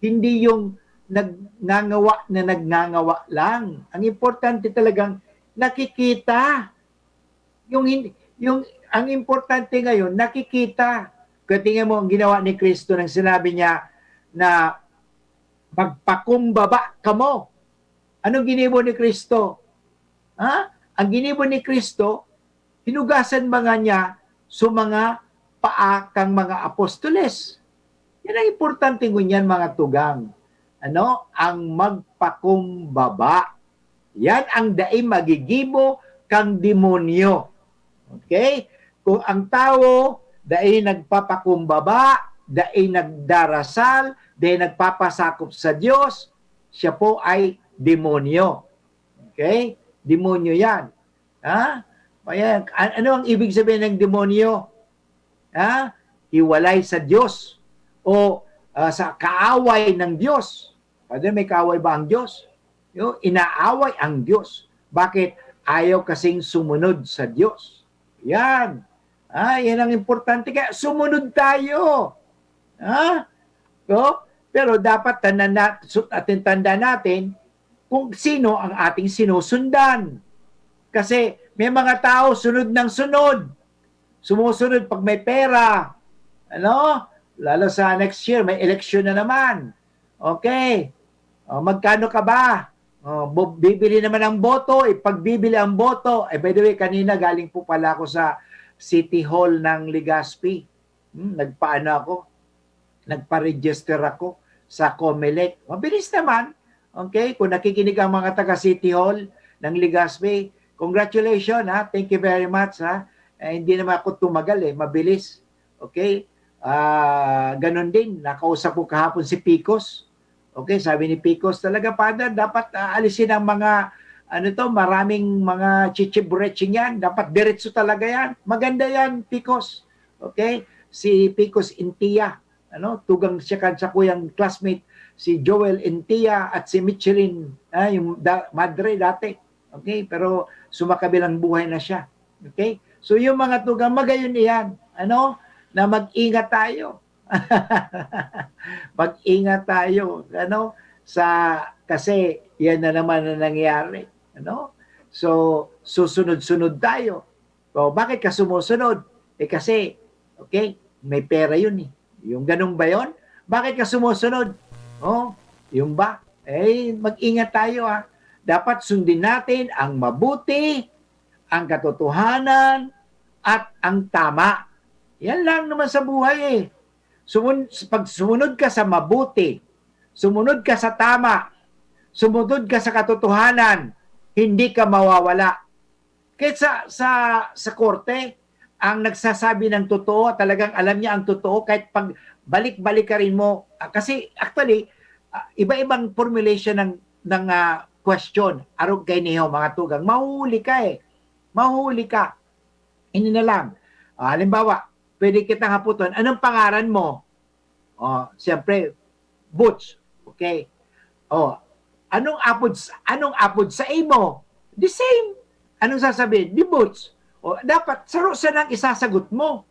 S1: Hindi yung nagngangawa na nagngangawa lang. Ang importante talagang nakikita. Ang importante ngayon, nakikita. Katingin mo ang ginawa ni Kristo nang sinabi niya na magpakumbaba ka mo. Anong ginibo ni Kristo? Ang ginibo ni Kristo, hinugasan mga niya sa mga paa kang mga apostoles. Yan ang importante ngunyan, mga tugang. Ang magpakumbaba. Yan ang daing magigibo kang demonyo. Okay? Kung ang tao dahil nagpapakumbaba, dahil nagdarasal, dahil nagpapasakop sa Diyos, siya po ay demonyo. Okay? Demonyo yan. Ayan. Ano ang ibig sabihin ng demonyo? Hiwalay sa Diyos o sa kaaway ng Diyos. Pwede may kaaway ba ang Diyos? Inaaway ang Diyos. Bakit? Ayaw kasing sumunod sa Diyos. Yan. Yan ang importante. Kaya sumunod tayo. Pero dapat tanda natin kung sino ang ating sinusundan. Kasi may mga tao sunod ng sunod. Sumusunod pag may pera. Lalo sa next year, may election na naman. Okay. Magkano ka ba? Bibili naman ang boto. Pagbibili ang boto. By the way, kanina galing po pala ako sa City Hall ng Legazpi. Nagpa-register ako sa COMELEC. Mabilis naman. Okay? Kung nakikinig ang mga taga City Hall ng Legazpi, congratulations. Thank you very much. Hindi naman ako tumagal. Mabilis. Okay? Ganon din. Nakausap ko kahapon si Picos. Okay? Sabi ni Picos, talaga, Father, dapat alisin ang mga maraming mga chichibreching yan. Dapat diretso talaga yan. Maganda yan, Picos. Okay? Si Picos Intia. Tugang siya sa kuyang classmate, si Joel Intia at si Michelin, yung madre dati. Okay? Pero sumakabilang buhay na siya. Okay? So yung mga tugang, magayon iyan. Na mag-ingat tayo. Mag-ingat tayo. Kasi yan na naman na nangyari. So, susunod-sunod tayo. So, bakit ka sumusunod? Kasi Okay? May pera yun eh. Yung ganun ba yun? Bakit ka sumusunod? Oh, yung ba? Mag-ingat tayo Dapat sundin natin ang mabuti, ang katotohanan, at ang tama. Yan lang naman sa buhay eh. Pag sumunod ka sa mabuti, sumunod ka sa tama, sumunod ka sa katotohanan, hindi ka mawawala. Kaya sa korte, ang nagsasabi ng totoo, talagang alam niya ang totoo, kahit pag balik-balik ka rin mo. Kasi actually, iba-ibang formulation ng question. Arog kay niyo, mga tugang. Mahuli ka eh. Mahuli ka. Hindi na lang. Halimbawa, pwede kitang haputon, anong pangaran mo? Siyempre, Butch. Okay? Anong apod sa imo? The same. Anong sasabihin? Di Butch. Dapat sarusan ang isasagot mo.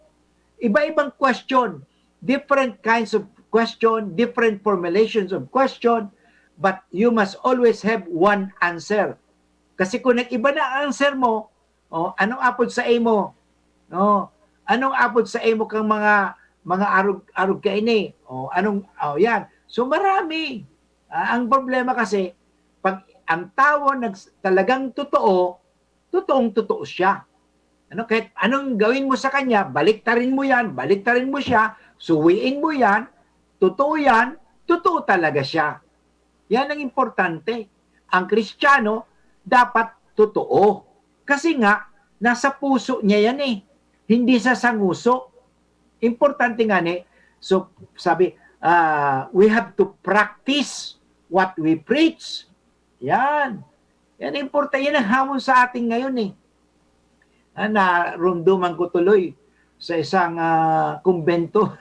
S1: Iba-ibang question. Different kinds of question, different formulations of question, but you must always have one answer. Kasi kung nag-iba na ang answer mo, anong apod sa imo? Anong apod sa imo kang mga arog kaini? Yan. So marami. Ang problema kasi, pag ang tao talagang totoong totoo siya. Kahit anong gawin mo sa kanya, baliktarin mo yan, baliktarin mo siya, suwiin mo yan, totoo talaga siya. Yan ang importante. Ang Kristiyano, dapat totoo. Kasi nga, nasa puso niya yan eh. Hindi sa sanguso. Importante nga so sabi, we have to practice what we preach. Yan. Yan importante. Yan ang hamon sa atin ngayon eh. Narumduman ko tuloy sa isang kumbento.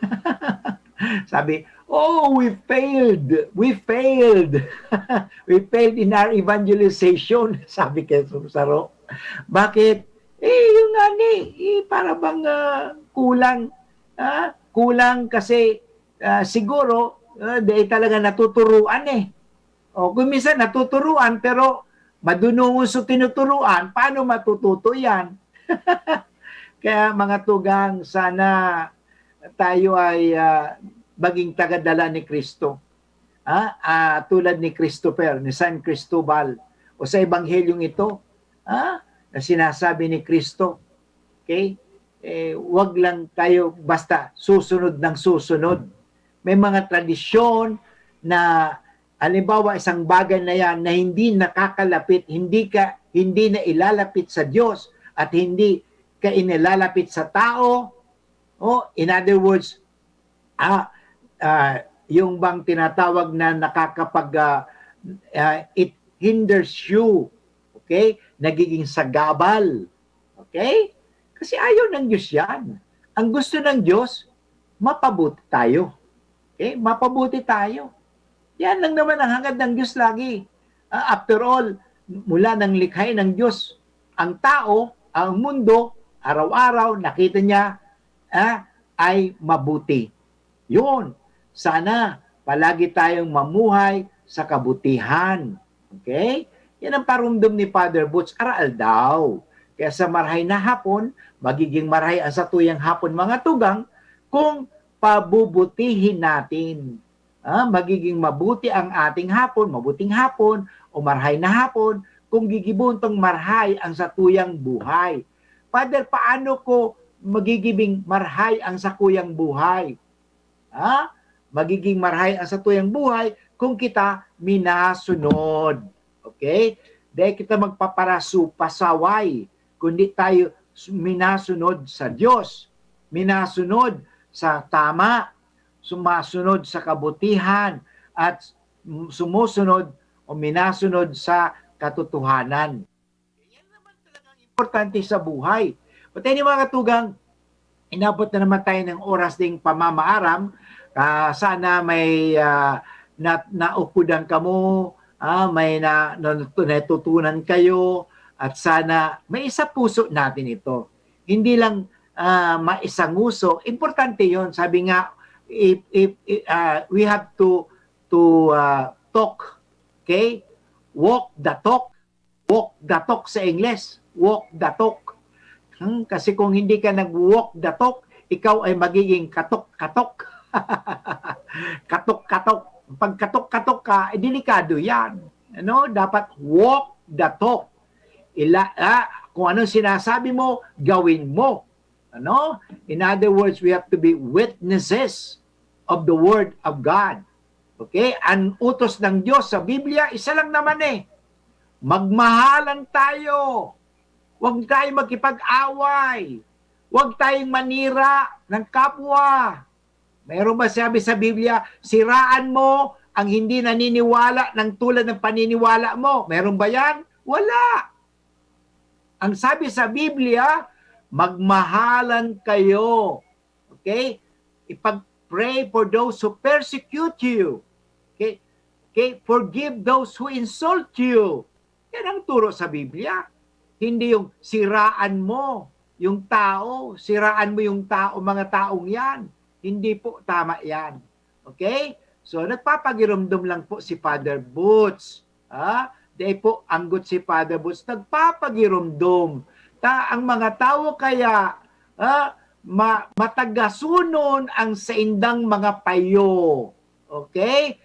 S1: Sabi, we failed. We failed. We failed in our evangelization. Sabi kay Saro. Bakit? Yung para bang kulang. Kulang kasi siguro dahil talaga natuturuan eh. Kung minsan natuturuan pero madunungon sa tinuturuan, paano matututo yan? Kaya mga tugang, sana tayo ay maging tagadala ni Kristo. Tulad ni Christopher, ni San Cristobal, o sa ebanghelyong ito, na sinasabi ni Kristo. Okay? Wag lang tayo basta susunod ng susunod. May mga tradisyon na halimbawa isang bagay na yan na hindi nakakalapit, hindi na ilalapit sa Diyos at hindi ka inilalapit sa tao. In other words, yung bang tinatawag na it hinders you. Okay? Nagiging sagabal. Okay? Kasi ayaw ng Diyos yan. Ang gusto ng Diyos, mapabuti tayo. Okay? Mapabuti tayo. Yan lang naman ang hangad ng Diyos lagi. After all, mula ng likhay ng Diyos, ang tao, ang mundo, araw-araw, nakita niya, ay mabuti. Yun. Sana palagi tayong mamuhay sa kabutihan. Okay? Yan ang parumdum ni Father Butch. Aral daw. Kaya sa marahay na hapon, magiging marahay ang satuyang hapon mga tugang kung pabubutihin natin. Magiging mabuti ang ating hapon, mabuting hapon, o marahay na hapon, kung gigibuntong marhay ang satuyang buhay. Father, paano ko magiging marhay ang sakuyang buhay? Magiging marhay ang satuyang buhay kung kita minasunod. Okay? Dahil kita pasaway, kundi tayo minasunod sa Diyos, minasunod sa tama, sumasunod sa kabutihan, at sumusunod o minasunod sa katotohanan. Yan naman talagang importante sa buhay. But anyway, mga katugang, inabot na naman tayo ng oras ding pamamaaram. Sana may naupudan ka mo, may natutunan kayo, at sana may isa puso natin ito. Hindi lang maisanguso. Importante yon. Sabi nga, we have to talk. Okay? Walk the talk. Walk the talk sa English. Walk the talk. Kasi kung hindi ka nag-walk the talk, ikaw ay magiging katok-katok. Katok-katok. Pag katok-katok ka, delikado yan. Ano? Dapat walk the talk. Kung anong sinasabi mo, gawin mo. Ano? In other words, we have to be witnesses of the Word of God. Okay? Ang utos ng Diyos sa Biblia, isa lang naman magmahalan tayo. Huwag tayong magkipag-away. Huwag tayong manira ng kapwa. Mayroon ba sabi sa Biblia, siraan mo ang hindi naniniwala ng tulad ng paniniwala mo? Meron ba yan? Wala. Ang sabi sa Biblia, magmahalan kayo. Okay? Ipag-pray for those who persecute you. Okay? Okay? Forgive those who insult you. Yan ang turo sa Biblia. Hindi yung siraan mo yung tao, siraan mo yung tao, mga taong yan. Hindi po tama yan. Okay? So, nagpapagiramdam lang po si Father Boots. Dahil po, anggot si Father Boots, nagpapagiramdam. Ang mga tao kaya, matagasunon ang saindang mga payo. Okay?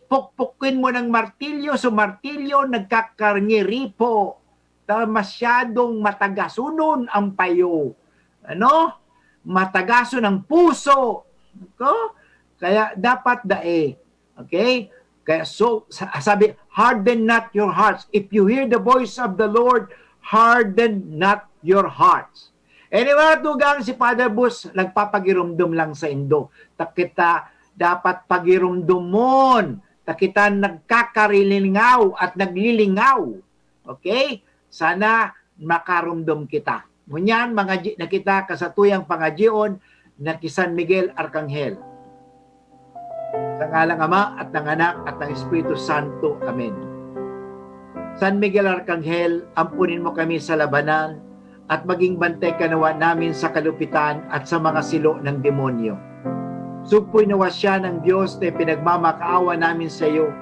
S1: Pukpukin mo ng martilyo, so martilyo nagkakarngiri po. Masyadong matagasunon ang payo. Ano? Matagason ang puso. Kaya dapat dae. Okay? Kaya so, sabi, harden not your hearts. If you hear the voice of the Lord, harden not your hearts. Anyway, tugang si Father Bus, nagpapagirumdum lang sa Indo. Takita, dapat pagirumdumon. Takita nagkakarilingaw at naglilingaw. Okay? Sana makarumdum kita. Ngunyan, mga na kita kasatuyang pangadyon na ki San Miguel Arcangel. Sa ngalang Ama at ng Anak at ng Espiritu Santo. Amen. San Miguel Arcangel, ampunin mo kami sa labanan at maging bantay kanawa namin sa kalupitan at sa mga silo ng demonyo. Sugpoy nawa siya ng Diyos na pinagmamakaawa namin sa iyo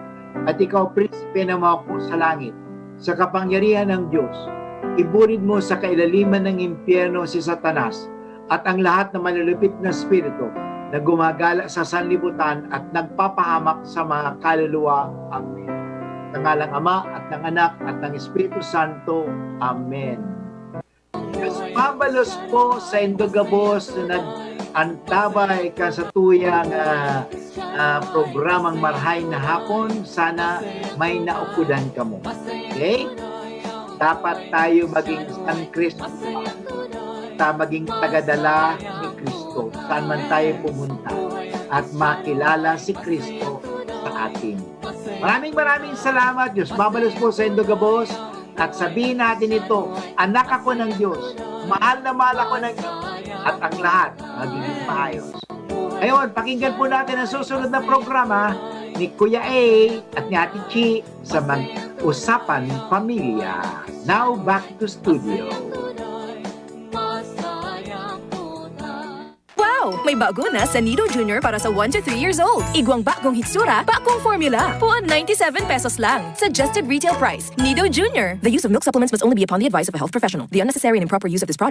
S1: at ikaw, Prinsipe na maupo sa langit. Sa kapangyarihan ng Diyos, iburid mo sa kailaliman ng impyerno si Satanas at ang lahat na malulupit na spirito na gumagala sa sanlibutan at nagpapahamak sa mga kaluluwa. Amen. Sa ngalang Ama at ng Anak at ng Espiritu Santo. Amen. Diyos mabalos po sa Indogabos na nag-antabay kasatuyang programang Marhay na Hapon. Sana may naukudan ka mo. Okay? Dapat tayo maging San Cristo. Maging tagadala ni Kristo. Saan man tayo pumunta. At makilala si Kristo sa atin. Maraming salamat. Diyos mabalos po sa Indogabos. At sabihin natin ito, anak ako ng Diyos. Mahal na mahal ako ng Diyos. At ang lahat magiging maayos. Ngayon, pakinggan po natin ang susunod na programa ni Kuya A at ni Ate Chi sa Usapan Pamilya. Now, back to studio.
S10: Wow! May bago na sa Nido Junior para sa 1 to 3 years old. Igwang bagong hitsura, bagong formula. Puan 97 pesos lang. Suggested retail price. Nido Junior. The use of milk supplements must only be upon the advice of a health professional. The unnecessary and improper use of this product